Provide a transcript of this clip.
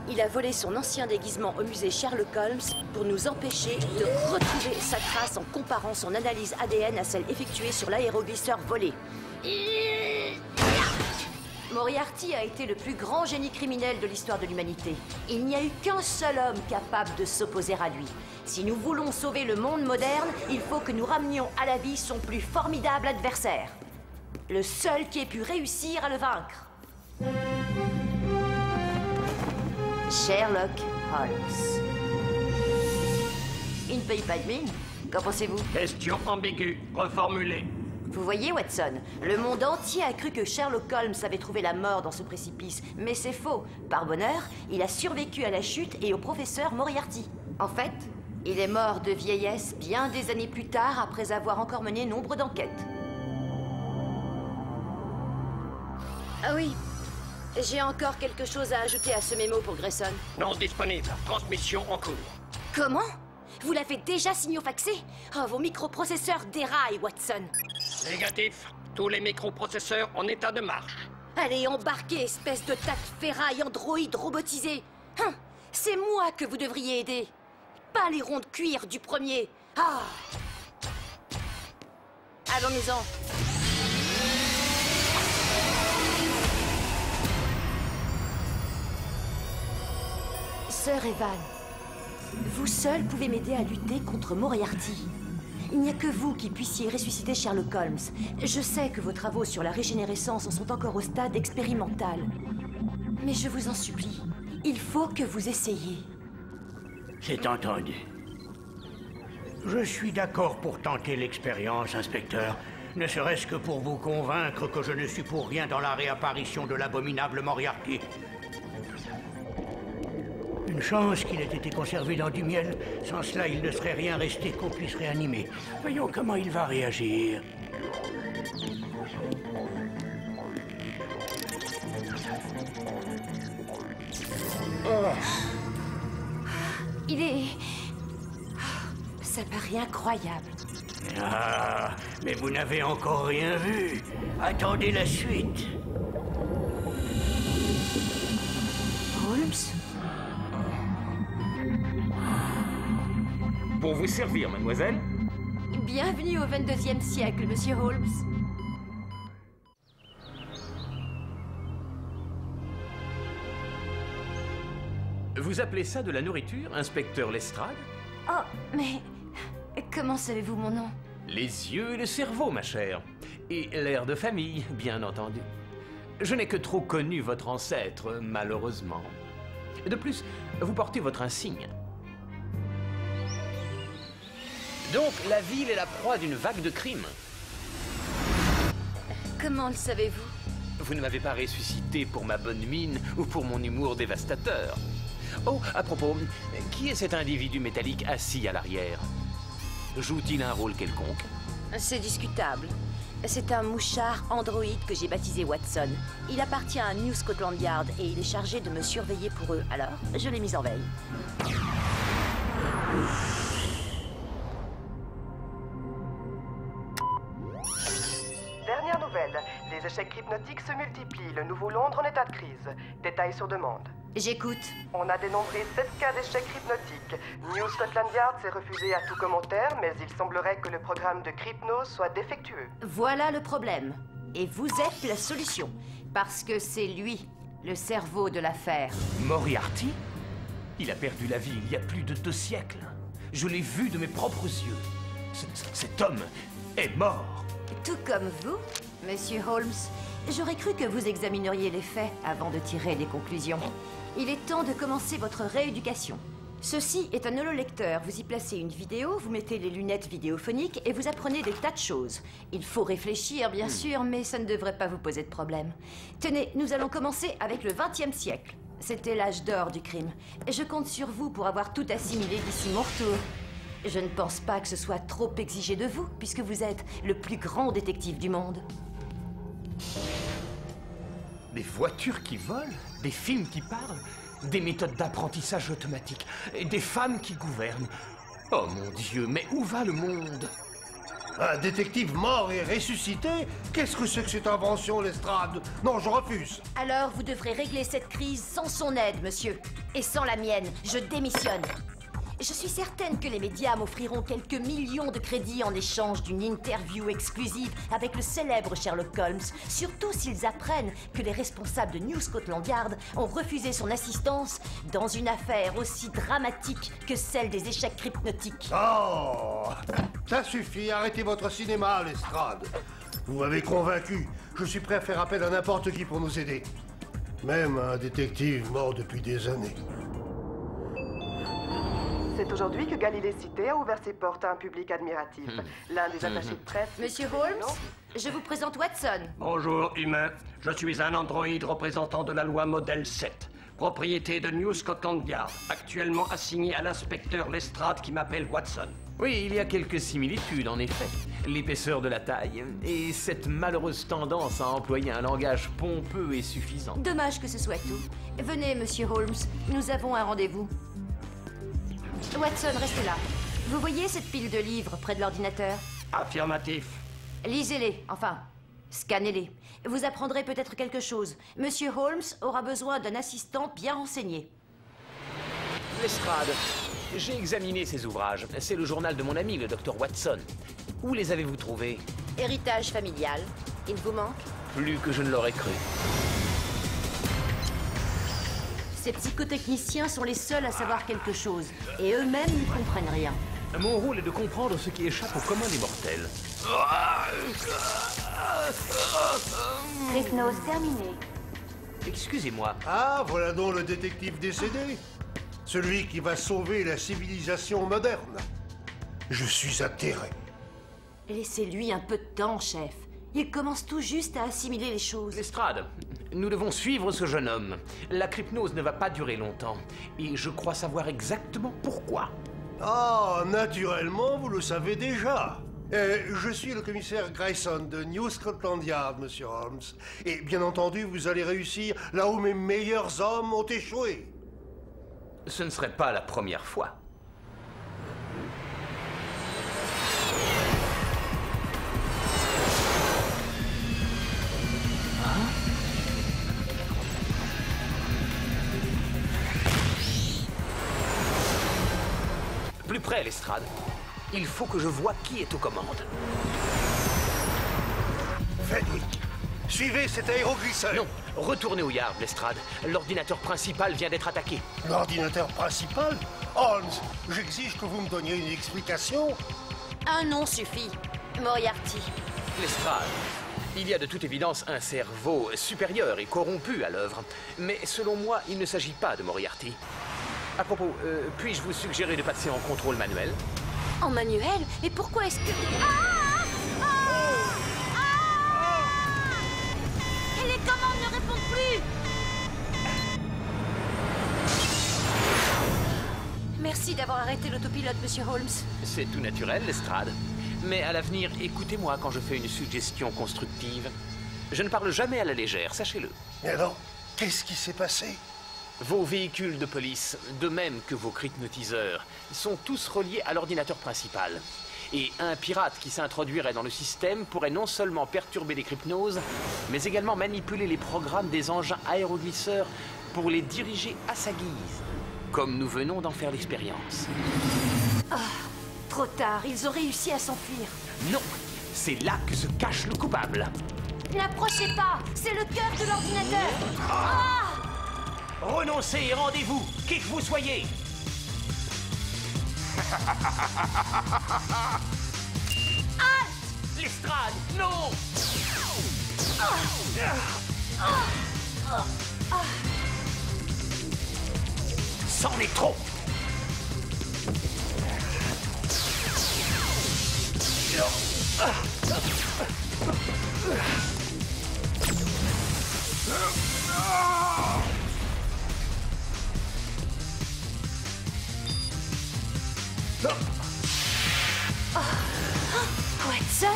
Il a volé son ancien déguisement au musée Sherlock Holmes pour nous empêcher de retrouver sa trace en comparant son analyse ADN à celle effectuée sur l'aéroglisseur volé. Moriarty a été le plus grand génie criminel de l'histoire de l'humanité. Il n'y a eu qu'un seul homme capable de s'opposer à lui. Si nous voulons sauver le monde moderne, il faut que nous ramenions à la vie son plus formidable adversaire. Le seul qui ait pu réussir à le vaincre. Sherlock Holmes. Il ne paye pas de mine. Qu'en pensez-vous? Question ambiguë, reformulée. Vous voyez, Watson, le monde entier a cru que Sherlock Holmes avait trouvé la mort dans ce précipice. Mais c'est faux. Par bonheur, il a survécu à la chute et au professeur Moriarty. En fait, il est mort de vieillesse bien des années plus tard après avoir encore mené nombre d'enquêtes. Ah oui. J'ai encore quelque chose à ajouter à ce mémo pour Grayson. Non disponible. Transmission en cours. Comment? Vous l'avez déjà signofaxé? Oh, vos microprocesseurs déraillent, Watson. Négatif. Tous les microprocesseurs en état de marche. Allez, embarquez, espèce de tas de ferraille androïde robotisé. Hein? C'est moi que vous devriez aider. Pas les ronds de cuir du premier. Ah! Allons-nous-en. Sir Evan, vous seul pouvez m'aider à lutter contre Moriarty. Il n'y a que vous qui puissiez ressusciter Sherlock Holmes. Je sais que vos travaux sur la régénérescence en sont encore au stade expérimental. Mais je vous en supplie, il faut que vous essayiez. C'est entendu. Je suis d'accord pour tenter l'expérience, inspecteur. Ne serait-ce que pour vous convaincre que je ne suis pour rien dans la réapparition de l'abominable Moriarty. Une chance qu'il ait été conservé dans du miel. Sans cela, il ne serait rien resté qu'on puisse réanimer. Voyons comment il va réagir. Il est... Ça paraît incroyable. Ah, mais vous n'avez encore rien vu. Attendez la suite. Holmes? Pour vous servir, mademoiselle. Bienvenue au 22e siècle, monsieur Holmes. Vous appelez ça de la nourriture, inspecteur Lestrade? Oh, mais... Comment savez-vous mon nom? Les yeux et le cerveau, ma chère. Et l'air de famille, bien entendu. Je n'ai que trop connu votre ancêtre, malheureusement. De plus, vous portez votre insigne. Donc, la ville est la proie d'une vague de crimes. Comment le savez-vous? Vous ne m'avez pas ressuscité pour ma bonne mine ou pour mon humour dévastateur. Oh, à propos, qui est cet individu métallique assis à l'arrière? Joue-t-il un rôle quelconque? C'est discutable. C'est un mouchard androïde que j'ai baptisé Watson. Il appartient à New Scotland Yard et il est chargé de me surveiller pour eux. Alors, je l'ai mis en veille. Dernière nouvelle, les échecs hypnotiques se multiplient. Le Nouveau Londres en état de crise. Détails sur demande. J'écoute. On a dénombré 7 cas d'échecs hypnotiques. New Scotland Yard s'est refusé à tout commentaire, mais il semblerait que le programme de Crypnose soit défectueux. Voilà le problème. Et vous êtes la solution. Parce que c'est lui, le cerveau de l'affaire. Moriarty? Il a perdu la vie il y a plus de 2 siècles. Je l'ai vu de mes propres yeux. Cet homme est mort. Tout comme vous, monsieur Holmes. J'aurais cru que vous examineriez les faits avant de tirer des conclusions. Il est temps de commencer votre rééducation. Ceci est un hololecteur. Vous y placez une vidéo, vous mettez les lunettes vidéophoniques et vous apprenez des tas de choses. Il faut réfléchir, bien sûr, mais ça ne devrait pas vous poser de problème. Tenez, nous allons commencer avec le XXe siècle. C'était l'âge d'or du crime. Je compte sur vous pour avoir tout assimilé d'ici mon retour. Je ne pense pas que ce soit trop exigé de vous, puisque vous êtes le plus grand détective du monde. Des voitures qui volent, des films qui parlent, des méthodes d'apprentissage automatique, et des femmes qui gouvernent. Oh mon Dieu, mais où va le monde? Un détective mort et ressuscité? Qu'est-ce que c'est que cette invention, Lestrade? Non, je refuse. Alors, vous devrez régler cette crise sans son aide, monsieur. Et sans la mienne, je démissionne. Je suis certaine que les médias m'offriront quelques millions de crédits en échange d'une interview exclusive avec le célèbre Sherlock Holmes, surtout s'ils apprennent que les responsables de New Scotland Yard ont refusé son assistance dans une affaire aussi dramatique que celle des échecs crypnotiques. Oh! Ça suffit, arrêtez votre cinéma, Lestrade. Vous m'avez convaincu. Je suis prêt à faire appel à n'importe qui pour nous aider. Même un détective mort depuis des années. C'est aujourd'hui que Galilée Cité a ouvert ses portes à un public admiratif. L'un des attachés de presse... Monsieur Holmes, je vous présente Watson. Bonjour, humain. Je suis un androïde représentant de la loi modèle 7, propriété de New Scotland Yard, actuellement assigné à l'inspecteur Lestrade qui m'appelle Watson. Oui, il y a quelques similitudes, en effet. L'épaisseur de la taille et cette malheureuse tendance à employer un langage pompeux et suffisant. Dommage que ce soit tout. Venez, monsieur Holmes, nous avons un rendez-vous. Watson, restez là. Vous voyez cette pile de livres près de l'ordinateur? Affirmatif. Lisez-les, enfin, scannez-les. Vous apprendrez peut-être quelque chose. Monsieur Holmes aura besoin d'un assistant bien renseigné. Lestrade, j'ai examiné ces ouvrages. C'est le journal de mon ami, le docteur Watson. Où les avez-vous trouvés? Héritage familial. Il vous manque? Plus que je ne l'aurais cru. Ces psychotechniciens sont les seuls à savoir quelque chose, et eux-mêmes n'y comprennent rien. Mon rôle est de comprendre ce qui échappe au commun des mortels. Hypnose terminée. Excusez-moi. Ah, voilà donc le détective décédé. Celui qui va sauver la civilisation moderne. Je suis atterré. Laissez-lui un peu de temps, chef. Il commence tout juste à assimiler les choses. Lestrade, nous devons suivre ce jeune homme. La crypnose ne va pas durer longtemps. Et je crois savoir exactement pourquoi. Ah, naturellement, vous le savez déjà. Je suis le commissaire Grayson de New Scotland Yard, monsieur Holmes. Et bien entendu, vous allez réussir là où mes meilleurs hommes ont échoué. Ce ne serait pas la première fois. Plus près, Lestrade. Il faut que je voie qui est aux commandes. Faites-le. Suivez cet aéroglisseur. Non, retournez au Yard, Lestrade. L'ordinateur principal vient d'être attaqué. L'ordinateur principal? Holmes, j'exige que vous me donniez une explication. Un nom suffit. Moriarty. Lestrade, il y a de toute évidence un cerveau supérieur et corrompu à l'œuvre. Mais selon moi, il ne s'agit pas de Moriarty. À propos, puis-je vous suggérer de passer en contrôle manuel? En manuel? Et pourquoi est-ce que... Et les commandes ne répondent plus! Merci d'avoir arrêté l'autopilote, monsieur Holmes. C'est tout naturel, Lestrade. Mais à l'avenir, écoutez-moi quand je fais une suggestion constructive. Je ne parle jamais à la légère, sachez-le. Mais alors, qu'est-ce qui s'est passé? Vos véhicules de police, de même que vos crypnotiseurs, sont tous reliés à l'ordinateur principal. Et un pirate qui s'introduirait dans le système pourrait non seulement perturber les crypnoses, mais également manipuler les programmes des engins aéroglisseurs pour les diriger à sa guise, comme nous venons d'en faire l'expérience. Ah, trop tard, ils ont réussi à s'enfuir. Non, c'est là que se cache le coupable. N'approchez pas, c'est le cœur de l'ordinateur. Ah! Renoncez et rendez-vous, qui que vous soyez. Halt! Lestrade, non! C'en est trop! Watson?